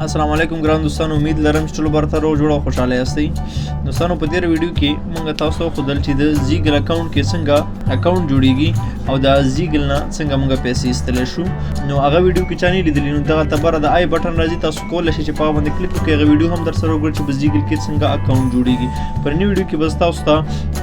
السلام علیکم ګران دوستانو، امید لرم چې ټول برته روغ جوړ او خوشاله یاستئ. دوستانو په دې ویډیو کې موږ تاسو ته ښودل چې د زیګل اکاونټ کې څنګه اکاونټ جوړیږي او د زیګل نه څنګه موږ پیسې ایستلی شو. نو هغه ویډیو کې چا نه لیدلي نو دغلته بره د آی بټن راځي، تاسو کولی شئ چې په هغه باندې کلیک وکړئ. هغه ویډیو هم در سره وګورئ چې په زیګل کې څنګه اکاونټ جوړیږي. په نوي ویډیو کې به تاسو ته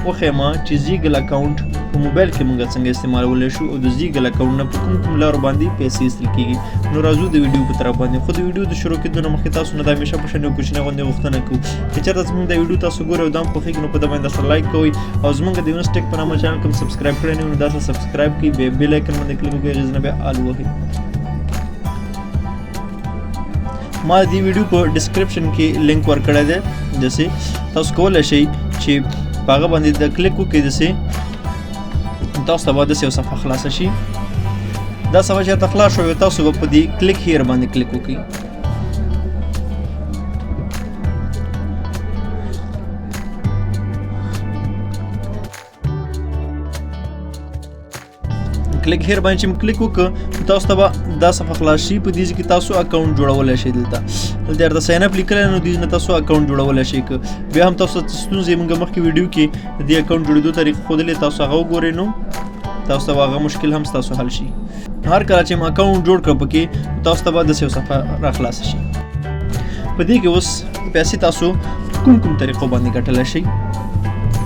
وښیم چې زیګل اکاونټ په موبایل کې موږ څنګه استعمالولی شو او د زیګل اکاونټ نه په کوم لارو باندې پیسې ایستل کېږي. نو راځو د ویډیو په طرف باندې. خو د ویډیو د شروع کېدو نه مخکې تاسو نه د همیشه په شان یو کوچنی غوندې غوښتنه کوو چې چېرته زموږ د ویډیو تاسو ګورئ او دا هم خوښېږي نو په ده باندې درسره لایک کوئ او زموږ د یونس ټیک په نامه چینل کوم سبسکرایب کړی نه وي نو داسې سبسکرایب کړئ، بیا بیل آیکن باندې کلیک وکړئ، هغې نه بیا آل ووهئ. ما د دې ویډیو په ډسکرپشن کې لینک ورکړی دی، داسې تاسو کولی شئ چې په هغه باندې د کلیک وکړئ، داسې تاسو ته به داسې یو صفحه خلاصه شي. دا صفحه چې ورته خلاص شوه تاسو به په دې کلیک هیر باندې کلیک وکړئ. کلیک هیر باندې چې کلیک وکړو تاسو ته به دا صفحه خلاص شي. په دې کې تاسو اکاونټ جوړولی شئ. دلته درته ساین اپ لیکلی نو دې نه تاسو اکاونټ جوړولی شئ. بیا هم تاسو ته ستونزې موږ مخکې ویډیو کې د دې اکاونټ جوړېدو طریقه ښودلې، تاسو هغه وګورئ نو تاسو ته هغه مشکل هم ستاسو حل شي. هر کله چې م اکاونټ جوړ کړم پکې تاسو ته به داسې یو صفحه راخلاصه شي. په دې کې اوس پیسې تاسو کوم طریقو باندې ګټلی شئ.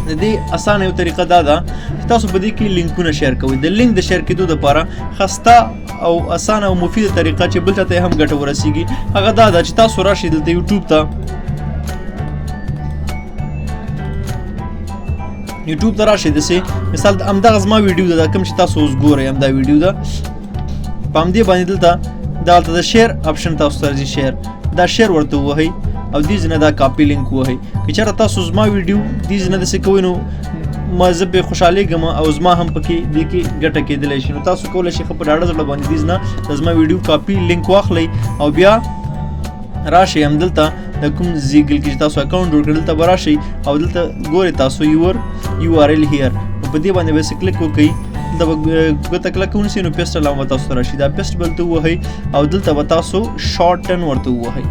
د دې اسانه یو طریقه دا ده چې تاسو په دې کې لینکونه شیر کوئ. د لینک د شیر کېدو دپاره خسته او اسانه او مفیده طریقه چې بل چا ته هم ګټه ورسیږي هغه دا ده چې تاسو راشئ دلته یوټیوب ته راشئ. داسې مثال همدغه زما ویډیو ده کوم چې تاسو اوس ګورئ، همدا ویډیو ده. په همدې باندې دلته د شیر اپشن تاسو ته راځي، شیر دا شیر ورته ووهئ او دې ځای نه دا کاپي لینک ووهئ. که چېرته تاسو زما ویډیو دې ځای نه داسې کوئ نو زه پرې خوشحالېږم او زما هم پکې دې کې ګټه کېدلی شي. نو تاسو کولی شئ ښه په ډاډه زړه باندې دې ځای نه د زما ویډیو کاپي لینک واخلئ او بیا راشئ همدلته د کوم زیګل کې چې تاسو اکاونټ جوړ کړئ دلته به راشئ او دلته ګورئ تاسو URL هیر په دې باندې به کلیک وکړئ. دلته به ګوته کلکه ونیسئ نو پیسټ علامه به تاسو ته راشي. دا پیسټ به دلته ووهئ او دلته به تاسو شارټن ورته ووهئ.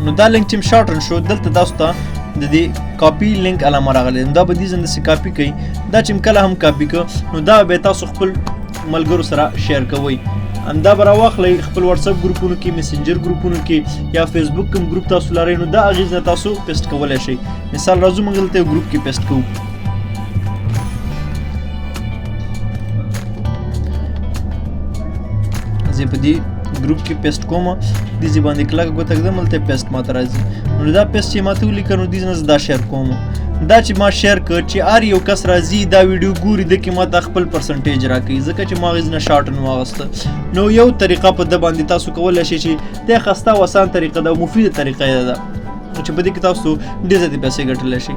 نو دا لینک چې شارټن شو دلته تاسو ته د دې کاپي لینک علامه راغلی، دا به دې ځای داسې کاپي کوئ. دا چې کله هم کاپي کړه نو دا به تاسو خپل ملګرو سره شیر کوئ. همدا به راواخلئ خپل واتساپ ګروپونو کې، میسنجر ګروپونو کې یا فیسبوک کوم ګروپ تاسو لرئ نو دا هغې ځای تاسو پیسټ کولی شئ. مثال راځو موږ دلته یو ګروپ کې پیسټ کوو. زه په دې ګروپ کې پیسټ کوم، دې ځای باندې کلکه ګوته ږدم هلته پیسټ ماته راځي. نو دا پیسټ چې ماته ولیکه نو دې نه زه دا شیر کوم. دا چې ما شیر کړ چې هر یو کس راځي دا ویډیو ګوري د کې ماته خپل پرسنټیج راکوي ځکه چې ما هغې نه شارټن واغسته. نو یو طریقه په ده باندې تاسو کولی شئ چې دا خسته او اسان طریقه ده او مفیده طریقه یې ده چې په دې کې تاسو ډېر زیاتې پیسې ګټلی شئ.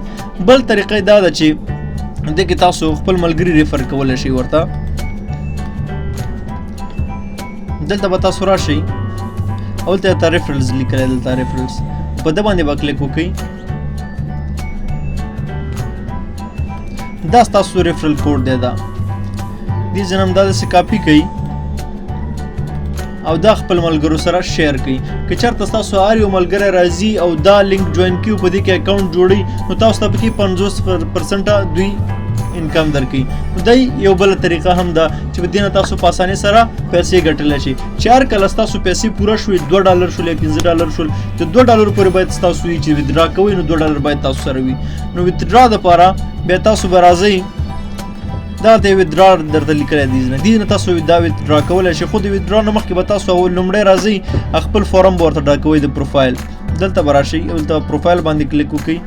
بل طریقه دا ده چې دې کې تاسو خپل ملګري ریفر کولی شئ ورته. دلته به تاسو راشئ او دلته ریفرلز لیکلی، دلته ریفرلز په ده باندې به کلیک وکړئ. دا ستاسو ریفرل کوډ دی. دا دې ځای نه هم دا داسې کاپي کوئ او دا خپل ملګرو سره شیر کړئ. که چېرته ستاسو هر یو ملګری راځي او دا لینک جوین کړي په دې کې اکاونټ جوړوي نو تاسو ته پکې 50% دوی انکم درکوي. دی یو بله طریقه هم ده چې په دې نه تاسو په اسانۍ سره پیسې ګټلی شئ. چې هر کله ستاسو پیسې پوره شوې $2 شول یا $15 شول د $2 پورې باید ستاسو وي چې ویدرا کوئ نو $2 باید تاسو سره وي. نو ویدرا دپاره بیا تاسو به راځئ دلته یې ویدرا درته لیکلی دې نه تاسو دا ویدرا کولی شئ. خو د ویدرا نه مخکې به تاسو لومړی راځئ خپل فارم به ورته ډاکوئ د پروفایل. دلته به راشئ دلته پروفایل باندې کلیک وکړئ.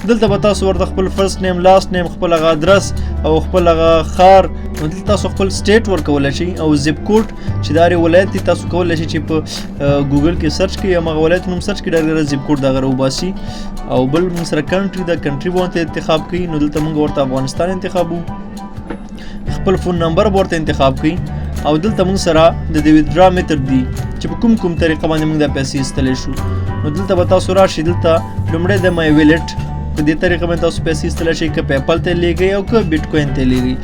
دلته به تاسو ورته خپل فرست نیم، لاست نیم، خپل هغه ادرس او خپل هغه ښار دلته تاسو خپل سټیټ ورکولی شئ او زیپ کوډ چې دا هرې ولایت دی تاسو کولی شئ چې په ګوګل کې سرچ کړئ همغه ولایت نوم سرچ کړئ ډېر زیپ کوډ د هغه راوباسي. او بل موږ سره کنټري ده، کنټري به ورته انتخاب کړئ. نو دلته موږ ورته افغانستان انتخابو. خپل فون نمبر به ورته انتخاب کړئ او دلته موږ سره د دې ویدرا میتډ دی چې په کوم طریقه باندې موږ دا پیسې ایستلی شو. نو دلته به تاسو راشئ دلته لومړی د مای ویلټ په دې طریقه باندې تاسو پیسې ایستلی شئ، که پیپل ته لیږئ او که بیټ کوین ته لیږئ.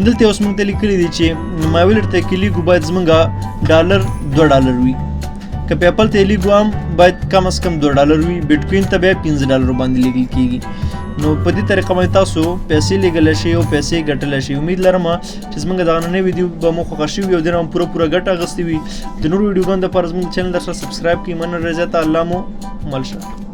دلته اوس موږ ته لیکلي دي چې موبایل ته کې لیکو باید زمونږ ډالر $2 وي، که پیپل ته لیکو هم باید کم از کم $2 وي، بیټ کوین ته بیا $15 باندې لیکل کېږي. نو په دې طریقه باندې تاسو پیسې لیږلی شئ او پیسې ګټلی شئ. امید لرم چې زموږ دغه نننۍ ویډیو به مو خوښه شوي وي او دې نه مو پوره ګټه اخیستې وي. د نورو ویډیوګانو دپاره زموږ چینل در سره سبسکرایب کړئ. مننه ډېره زیاته. الله مو مل شه.